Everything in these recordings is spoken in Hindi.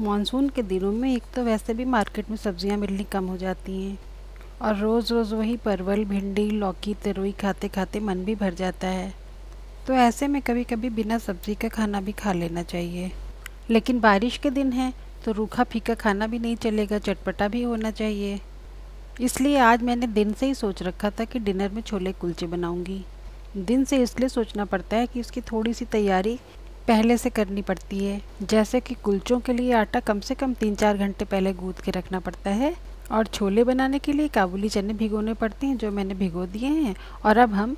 मानसून के दिनों में एक तो वैसे भी मार्केट में सब्जियां मिलनी कम हो जाती हैं और रोज़ रोज़ वही परवल, भिंडी, लौकी, तरोई खाते खाते मन भी भर जाता है। तो ऐसे में कभी कभी बिना सब्जी का खाना भी खा लेना चाहिए। लेकिन बारिश के दिन है तो रूखा फीका खाना भी नहीं चलेगा, चटपटा भी होना चाहिए। इसलिए आज मैंने दिन से ही सोच रखा था कि डिनर में छोले कुलचे बनाऊंगी। दिन से इसलिए सोचना पड़ता है कि उसकी थोड़ी सी तैयारी पहले से करनी पड़ती है। जैसे कि कुलचों के लिए आटा कम से कम 3-4 घंटे पहले गूँथ के रखना पड़ता है और छोले बनाने के लिए काबुली चने भिगोने पड़ते हैं, जो मैंने भिगो दिए हैं। और अब हम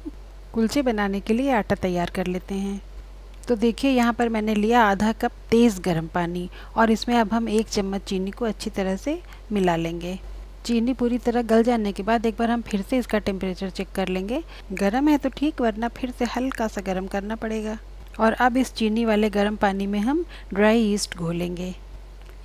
कुलचे बनाने के लिए आटा तैयार कर लेते हैं। तो देखिए, यहाँ पर मैंने लिया आधा कप तेज़ गर्म पानी और इसमें अब हम 1 चम्मच चीनी को अच्छी तरह से मिला लेंगे। चीनी पूरी तरह गल जाने के बाद एक बार हम फिर से इसका टेम्परेचर चेक कर लेंगे। गर्म है तो ठीक, वरना फिर से हल्का सा गर्म करना पड़ेगा। और अब इस चीनी वाले गर्म पानी में हम ड्राई ईस्ट घोलेंगे।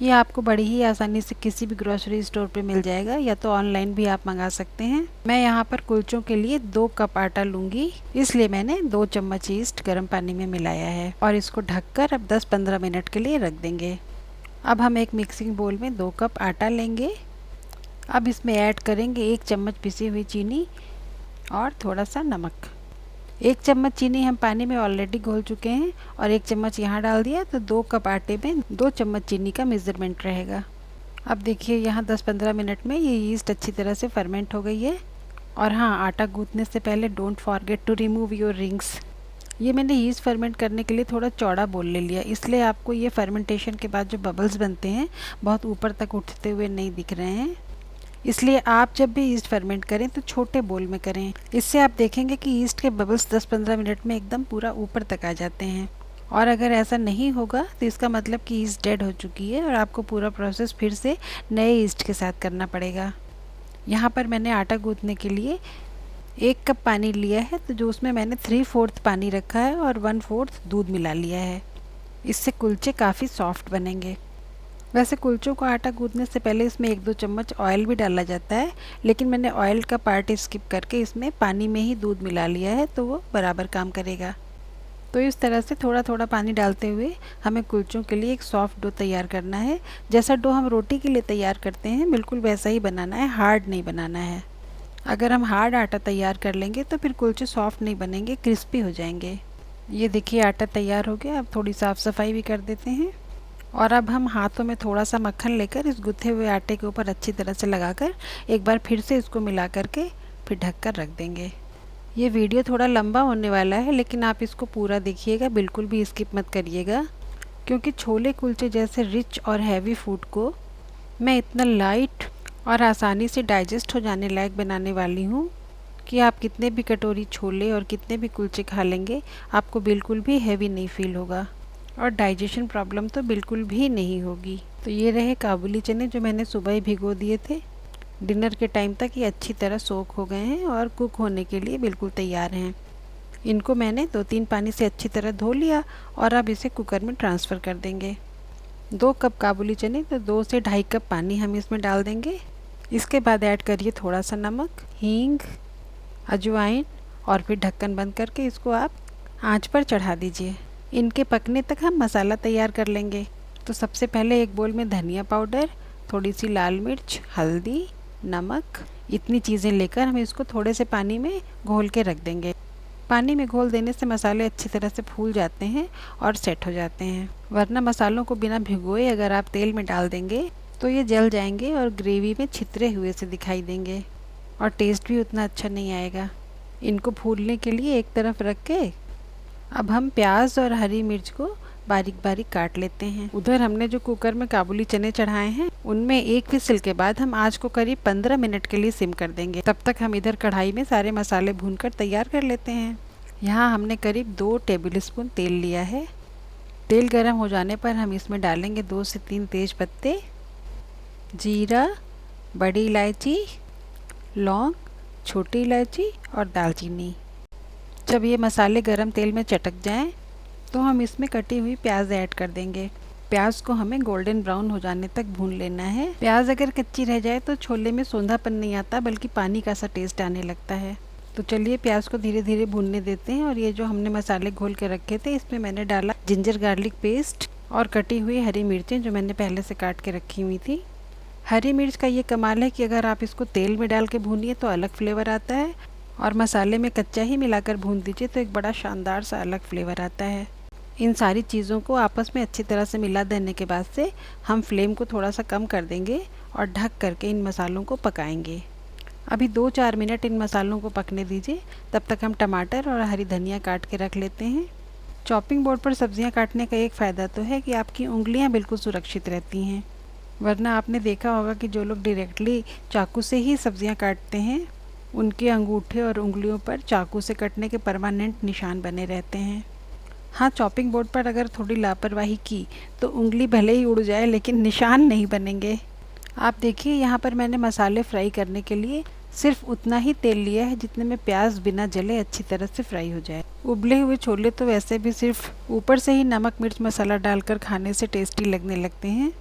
ये आपको बड़ी ही आसानी से किसी भी ग्रोसरी स्टोर पे मिल जाएगा, या तो ऑनलाइन भी आप मंगा सकते हैं। मैं यहाँ पर कुलचों के लिए 2 कप आटा लूँगी, इसलिए मैंने 2 चम्मच ईस्ट गर्म पानी में मिलाया है और इसको ढककर अब 10-15 मिनट के लिए रख देंगे। अब हम एक मिक्सिंग बोल में 2 कप आटा लेंगे। अब इसमें ऐड करेंगे 1 चम्मच पिसी हुई चीनी और थोड़ा सा नमक। 1 चम्मच चीनी हम पानी में ऑलरेडी घोल चुके हैं और 1 चम्मच यहाँ डाल दिया, तो 2 कप आटे में 2 चम्मच चीनी का मेज़रमेंट रहेगा। अब देखिए, यहाँ 10-15 मिनट में ये यीस्ट अच्छी तरह से फर्मेंट हो गई है। और हाँ, आटा गूँथने से पहले don't forget to remove your rings. ये मैंने यीस्ट फर्मेंट करने के लिए थोड़ा चौड़ा बोल ले लिया, इसलिए आपको ये फर्मेंटेशन के बाद जो बबल्स बनते हैं बहुत ऊपर तक उठते हुए नहीं दिख रहे हैं। इसलिए आप जब भी ईस्ट फर्मेंट करें तो छोटे बोल में करें। इससे आप देखेंगे कि ईस्ट के बबल्स 10-15 मिनट में एकदम पूरा ऊपर तक आ जाते हैं। और अगर ऐसा नहीं होगा तो इसका मतलब कि ईस्ट डेड हो चुकी है और आपको पूरा प्रोसेस फिर से नए ईस्ट के साथ करना पड़ेगा। यहाँ पर मैंने आटा गूँथने के लिए 1 कप पानी लिया है, तो जो उसमें मैंने 3/4 पानी रखा है और 1/4 दूध मिला लिया है। इससे कुलचे काफ़ी सॉफ्ट बनेंगे। वैसे कुलचों को आटा गूँथने से पहले इसमें 1-2 चम्मच ऑयल भी डाला जाता है, लेकिन मैंने ऑयल का पार्ट स्किप करके इसमें पानी में ही दूध मिला लिया है, तो वो बराबर काम करेगा। तो इस तरह से थोड़ा थोड़ा पानी डालते हुए हमें कुलचों के लिए एक सॉफ्ट डो तैयार करना है। जैसा डो हम रोटी के लिए तैयार करते हैं बिल्कुल वैसा ही बनाना है, हार्ड नहीं बनाना है। अगर हम हार्ड आटा तैयार कर लेंगे तो फिर कुलचे सॉफ्ट नहीं बनेंगे, क्रिस्पी हो जाएंगे। ये देखिए, आटा तैयार हो गया। अब थोड़ी साफ़ सफाई भी कर देते हैं। और अब हम हाथों में थोड़ा सा मक्खन लेकर इस गुथे हुए आटे के ऊपर अच्छी तरह से लगाकर एक बार फिर से इसको मिला करके फिर ढक कर रख देंगे। ये वीडियो थोड़ा लंबा होने वाला है, लेकिन आप इसको पूरा देखिएगा, बिल्कुल भी स्किप मत करिएगा, क्योंकि छोले कुलचे जैसे रिच और हैवी फूड को मैं इतना लाइट और आसानी से डाइजेस्ट हो जाने लायक बनाने वाली हूँ कि आप कितने भी कटोरी छोले और कितने भी कुलचे खा लेंगे, आपको बिल्कुल भी हैवी नहीं फील होगा और डाइजेशन प्रॉब्लम तो बिल्कुल भी नहीं होगी। तो ये रहे काबुली चने जो मैंने सुबह ही भिगो दिए थे। डिनर के टाइम तक ये अच्छी तरह सोक हो गए हैं और कुक होने के लिए बिल्कुल तैयार हैं। इनको मैंने 2-3 पानी से अच्छी तरह धो लिया और अब इसे कुकर में ट्रांसफ़र कर देंगे। 2 कप काबुली चने तो 2 से 2.5 कप पानी हम इसमें डाल देंगे। इसके बाद ऐड करिए थोड़ा सा नमक, हींग, अजवाइन और फिर ढक्कन बंद करके इसको आप आँच पर चढ़ा दीजिए। इनके पकने तक हम मसाला तैयार कर लेंगे। तो सबसे पहले एक बोल में धनिया पाउडर, थोड़ी सी लाल मिर्च, हल्दी, नमक, इतनी चीज़ें लेकर हम इसको थोड़े से पानी में घोल के रख देंगे। पानी में घोल देने से मसाले अच्छी तरह से फूल जाते हैं और सेट हो जाते हैं, वरना मसालों को बिना भिगोए अगर आप तेल में डाल देंगे तो ये जल जाएंगे और ग्रेवी में छितरे हुए से दिखाई देंगे और टेस्ट भी उतना अच्छा नहीं आएगा। इनको फूलने के लिए एक तरफ रख के अब हम प्याज और हरी मिर्च को बारीक बारीक काट लेते हैं। उधर हमने जो कुकर में काबुली चने चढ़ाए हैं उनमें 1 विसिल के बाद हम आँच को करीब 15 मिनट के लिए सिम कर देंगे। तब तक हम इधर कढ़ाई में सारे मसाले भूनकर तैयार कर लेते हैं। यहाँ हमने करीब 2 टेबल स्पून तेल लिया है। तेल गर्म हो जाने पर हम इसमें डालेंगे 2 से 3 तेज पत्ते, जीरा, बड़ी इलायची, लौंग, छोटी इलायची और दालचीनी। जब ये मसाले गरम तेल में चटक जाएं तो हम इसमें कटी हुई प्याज ऐड कर देंगे। प्याज को हमें गोल्डन ब्राउन हो जाने तक भून लेना है। प्याज अगर कच्ची रह जाए तो छोले में सोंधापन नहीं आता, बल्कि पानी का सा टेस्ट आने लगता है। तो चलिए प्याज को धीरे धीरे भूनने देते हैं। और ये जो हमने मसाले घोल के रखे थे इसमें मैंने डाला जिंजर गार्लिक पेस्ट और कटी हुई हरी मिर्चें जो मैंने पहले से काट के रखी हुई थी। हरी मिर्च का ये कमाल है कि अगर आप इसको तेल में डाल के भूनिए तो अलग फ्लेवर आता है, और मसाले में कच्चा ही मिलाकर भून दीजिए तो एक बड़ा शानदार सा अलग फ्लेवर आता है। इन सारी चीज़ों को आपस में अच्छी तरह से मिला देने के बाद से हम फ्लेम को थोड़ा सा कम कर देंगे और ढक करके इन मसालों को पकाएंगे। अभी 2-4 मिनट इन मसालों को पकने दीजिए। तब तक हम टमाटर और हरी धनिया काट के रख लेते हैं। चॉपिंग बोर्ड पर सब्जियां काटने का एक फ़ायदा तो है कि आपकी उंगलियां बिल्कुल सुरक्षित रहती हैं, वरना आपने देखा होगा कि जो लोग डायरेक्टली चाकू से ही सब्जियां काटते हैं उनके अंगूठे और उंगलियों पर चाकू से कटने के परमानेंट निशान बने रहते हैं। हाँ, चॉपिंग बोर्ड पर अगर थोड़ी लापरवाही की तो उंगली भले ही उड़ जाए लेकिन निशान नहीं बनेंगे। आप देखिए, यहाँ पर मैंने मसाले फ्राई करने के लिए सिर्फ उतना ही तेल लिया है जितने में प्याज बिना जले अच्छी तरह से फ्राई हो जाए। उबले हुए छोले तो वैसे भी सिर्फ ऊपर से ही नमक मिर्च मसाला डालकर खाने से टेस्टी लगने लगते हैं,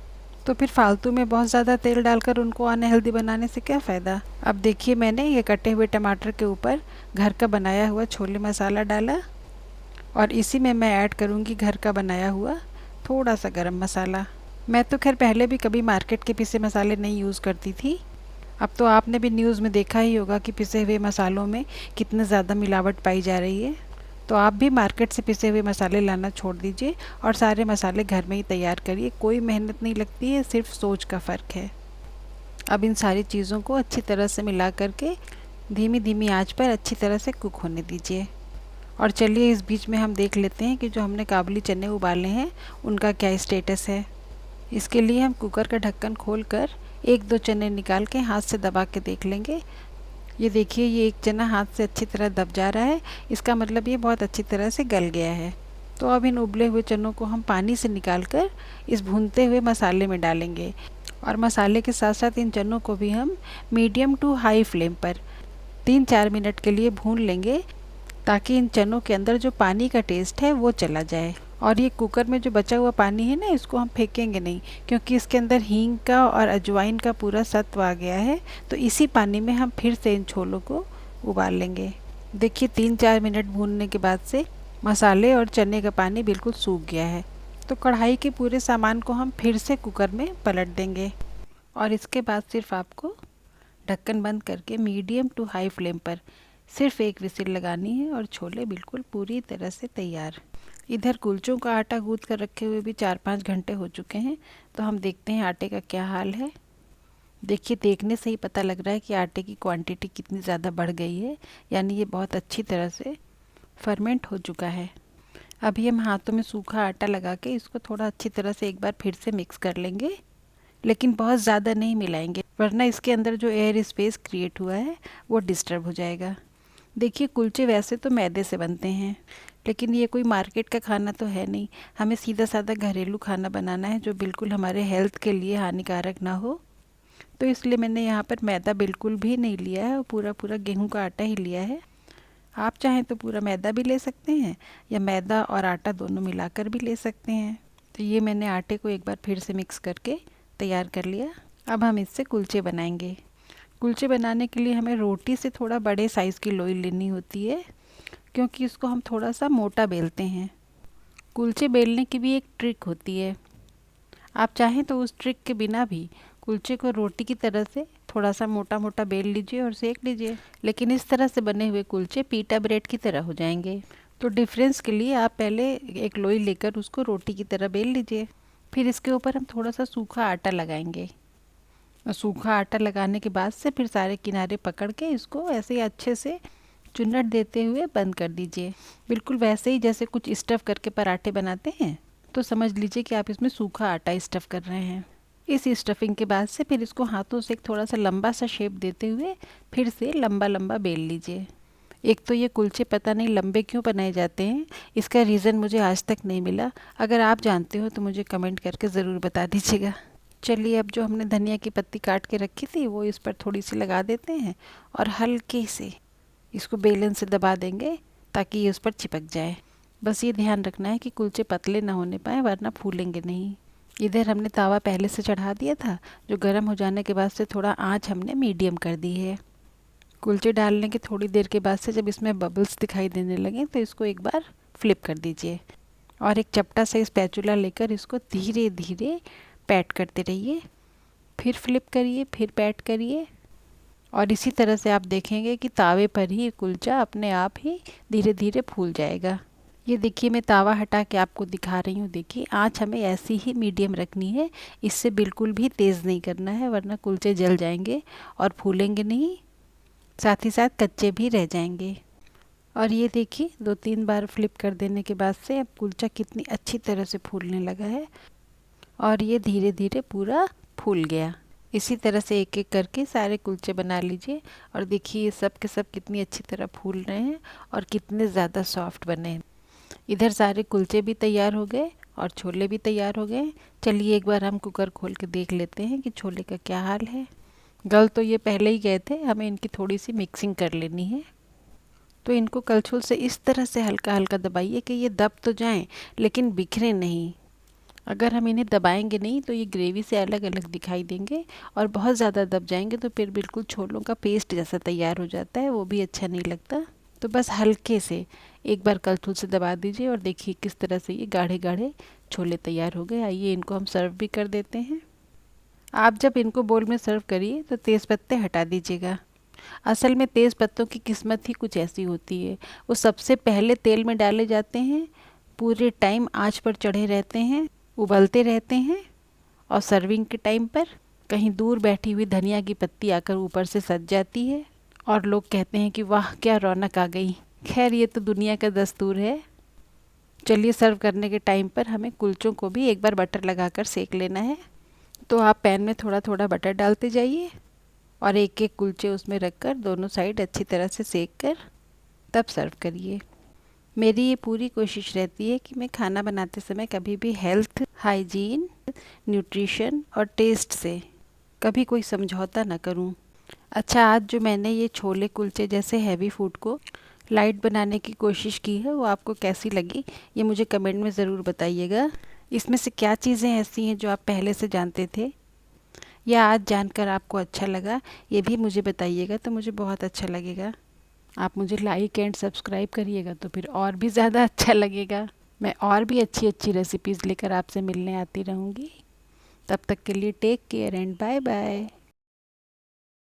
तो फिर फालतू में बहुत ज़्यादा तेल डालकर उनको अनहेल्दी बनाने से क्या फ़ायदा। अब देखिए, मैंने ये कटे हुए टमाटर के ऊपर घर का बनाया हुआ छोले मसाला डाला और इसी में मैं ऐड करूँगी घर का बनाया हुआ थोड़ा सा गरम मसाला। मैं तो खैर पहले भी कभी मार्केट के पिसे मसाले नहीं यूज़ करती थी। अब तो आपने भी न्यूज़ में देखा ही होगा कि पिसे हुए मसालों में कितने ज़्यादा मिलावट पाई जा रही है। तो आप भी मार्केट से पिसे हुए मसाले लाना छोड़ दीजिए और सारे मसाले घर में ही तैयार करिए। कोई मेहनत नहीं लगती है, सिर्फ सोच का फ़र्क है। अब इन सारी चीज़ों को अच्छी तरह से मिला करके धीमी धीमी आंच पर अच्छी तरह से कुक होने दीजिए। और चलिए, इस बीच में हम देख लेते हैं कि जो हमने काबुली चने उबाले हैं उनका क्या स्टेटस है। इसके लिए हम कुकर का ढक्कन खोलकर 1-2 चने निकाल के हाथ से दबा के देख लेंगे। ये देखिए, ये एक चना हाथ से अच्छी तरह दब जा रहा है, इसका मतलब ये बहुत अच्छी तरह से गल गया है। तो अब इन उबले हुए चनों को हम पानी से निकाल कर इस भूनते हुए मसाले में डालेंगे, और मसाले के साथ साथ इन चनों को भी हम मीडियम टू हाई फ्लेम पर 3-4 मिनट के लिए भून लेंगे, ताकि इन चनों के अंदर जो पानी का टेस्ट है वो चला जाए। और ये कुकर में जो बचा हुआ पानी है ना, इसको हम फेंकेंगे नहीं, क्योंकि इसके अंदर हींग का और अजवाइन का पूरा सत्व आ गया है। तो इसी पानी में हम फिर से इन छोलों को उबाल लेंगे। देखिए, 3-4 मिनट भूनने के बाद से मसाले और चने का पानी बिल्कुल सूख गया है। तो कढ़ाई के पूरे सामान को हम फिर से कुकर में पलट देंगे, और इसके बाद सिर्फ आपको ढक्कन बंद करके मीडियम टू हाई फ्लेम पर सिर्फ एक विसिल लगानी है और छोले बिल्कुल पूरी तरह से तैयार। इधर कुलचों का आटा गूंथ कर रखे हुए भी 4-5 घंटे हो चुके हैं। तो हम देखते हैं आटे का क्या हाल है। देखिए, देखने से ही पता लग रहा है कि आटे की क्वांटिटी कितनी ज़्यादा बढ़ गई है, यानी ये बहुत अच्छी तरह से फर्मेंट हो चुका है। अभी हम हाथों में सूखा आटा लगा के इसको थोड़ा अच्छी तरह से एक बार फिर से मिक्स कर लेंगे, लेकिन बहुत ज़्यादा नहीं मिलाएंगे, वरना इसके अंदर जो एयर स्पेस क्रिएट हुआ है वो डिस्टर्ब हो जाएगा। देखिए, कुलचे वैसे तो मैदे से बनते हैं, लेकिन ये कोई मार्केट का खाना तो है नहीं। हमें सीधा साधा घरेलू खाना बनाना है जो बिल्कुल हमारे हेल्थ के लिए हानिकारक ना हो। तो इसलिए मैंने यहाँ पर मैदा बिल्कुल भी नहीं लिया है और पूरा पूरा गेहूं का आटा ही लिया है। आप चाहें तो पूरा मैदा भी ले सकते हैं, या मैदा और आटा दोनों मिलाकर भी ले सकते हैं। तो ये मैंने आटे को एक बार फिर से मिक्स करके तैयार कर लिया। अब हम इससे कुलचे बनाएंगे। कुलचे बनाने के लिए हमें रोटी से थोड़ा बड़े साइज़ की लोई लेनी होती है, क्योंकि इसको हम थोड़ा सा मोटा बेलते हैं। कुलचे बेलने की भी एक ट्रिक होती है। आप चाहें तो उस ट्रिक के बिना भी कुलचे को रोटी की तरह से थोड़ा सा मोटा मोटा बेल लीजिए और सेक लीजिए, लेकिन इस तरह से बने हुए कुलचे पीटा ब्रेड की तरह हो जाएंगे। तो डिफरेंस के लिए आप पहले एक लोई लेकर उसको रोटी की तरह बेल लीजिए। फिर इसके ऊपर हम थोड़ा सा सूखा आटा लगाएंगे, और सूखा आटा लगाने के बाद से फिर सारे किनारे पकड़ के इसको ऐसे ही अच्छे से चुन्नट देते हुए बंद कर दीजिए। बिल्कुल वैसे ही जैसे कुछ स्टफ़ करके पराठे बनाते हैं, तो समझ लीजिए कि आप इसमें सूखा आटा स्टफ़ कर रहे हैं। इस स्टफिंग के बाद से फिर इसको हाथों से एक थोड़ा सा लंबा सा शेप देते हुए फिर से लंबा लंबा बेल लीजिए। एक तो ये कुलचे पता नहीं लंबे क्यों बनाए जाते हैं, इसका रीज़न मुझे आज तक नहीं मिला। अगर आप जानते हो तो मुझे कमेंट करके ज़रूर बता दीजिएगा। चलिए, अब जो हमने धनिया की पत्ती काट के रखी थी वो इस पर थोड़ी सी लगा देते हैं, और हल्के से इसको बेलन से दबा देंगे ताकि ये उस पर चिपक जाए। बस ये ध्यान रखना है कि कुलचे पतले ना होने पाए, वरना फूलेंगे नहीं। इधर हमने तावा पहले से चढ़ा दिया था, जो गर्म हो जाने के बाद से थोड़ा आंच हमने मीडियम कर दी है। कुलचे डालने के थोड़ी देर के बाद से जब इसमें बबल्स दिखाई देने लगे तो इसको एक बार फ्लिप कर दीजिए, और एक चपटा से स्पैचुला लेकर इसको धीरे धीरे पैट करते रहिए, फिर फ्लिप करिए, फिर पैट करिए। और इसी तरह से आप देखेंगे कि तावे पर ही कुलचा अपने आप ही धीरे धीरे फूल जाएगा। ये देखिए, मैं तावा हटा के आपको दिखा रही हूँ। देखिए, आँच हमें ऐसी ही मीडियम रखनी है, इससे बिल्कुल भी तेज़ नहीं करना है, वरना कुलचे जल जाएंगे और फूलेंगे नहीं, साथ ही साथ कच्चे भी रह जाएंगे। और ये देखिए, 2-3 बार फ्लिप कर देने के बाद से अब कुलचा कितनी अच्छी तरह से फूलने लगा है और ये धीरे धीरे पूरा फूल गया। इसी तरह से एक एक करके सारे कुलचे बना लीजिए और देखिए ये सब के सब कितनी अच्छी तरह फूल रहे हैं और कितने ज़्यादा सॉफ्ट बने हैं। इधर सारे कुलचे भी तैयार हो गए और छोले भी तैयार हो गए। चलिए एक बार हम कुकर खोल के देख लेते हैं कि छोले का क्या हाल है। गल तो ये पहले ही गए थे, हमें इनकी थोड़ी सी मिक्सिंग कर लेनी है। तो इनको कलछुल से इस तरह से हल्का हल्का दबाइए कि ये दब तो जाएं लेकिन बिखरे नहीं। अगर हम इन्हें दबाएंगे नहीं तो ये ग्रेवी से अलग अलग दिखाई देंगे, और बहुत ज़्यादा दब जाएंगे तो फिर बिल्कुल छोलों का पेस्ट जैसा तैयार हो जाता है, वो भी अच्छा नहीं लगता। तो बस हल्के से एक बार कलछुल से दबा दीजिए और देखिए किस तरह से ये गाढ़े गाढ़े छोले तैयार हो गए। आइए इनको हम सर्व भी कर देते हैं। आप जब इनको बोल में सर्व करिए तो तेज़ पत्ते हटा दीजिएगा। असल में तेज़ पत्तों की किस्मत ही कुछ ऐसी होती है, वो सबसे पहले तेल में डाले जाते हैं, पूरे टाइम आंच पर चढ़े रहते हैं, उबलते रहते हैं, और सर्विंग के टाइम पर कहीं दूर बैठी हुई धनिया की पत्ती आकर ऊपर से सज जाती है और लोग कहते हैं कि वाह क्या रौनक आ गई। खैर ये तो दुनिया का दस्तूर है। चलिए सर्व करने के टाइम पर हमें कुलचों को भी एक बार बटर लगाकर सेक लेना है। तो आप पैन में थोड़ा थोड़ा बटर डालते जाइए और एक एक कुलचे उसमें रखकर दोनों साइड अच्छी तरह से सेक कर तब सर्व करिए। मेरी ये पूरी कोशिश रहती है कि मैं खाना बनाते समय कभी भी हेल्थ, हाइजीन, न्यूट्रिशन और टेस्ट से कभी कोई समझौता ना करूं। अच्छा, आज जो मैंने ये छोले कुलचे जैसे हैवी फूड को लाइट बनाने की कोशिश की है वो आपको कैसी लगी, ये मुझे कमेंट में ज़रूर बताइएगा। इसमें से क्या चीज़ें ऐसी हैं जो आप पहले से जानते थे या आज जानकर आपको अच्छा लगा, ये भी मुझे बताइएगा, तो मुझे बहुत अच्छा लगेगा। आप मुझे लाइक एंड सब्सक्राइब करिएगा तो फिर और भी ज़्यादा अच्छा लगेगा। मैं और भी अच्छी अच्छी रेसिपीज़ लेकर आपसे मिलने आती रहूँगी। तब तक के लिए take care and bye bye.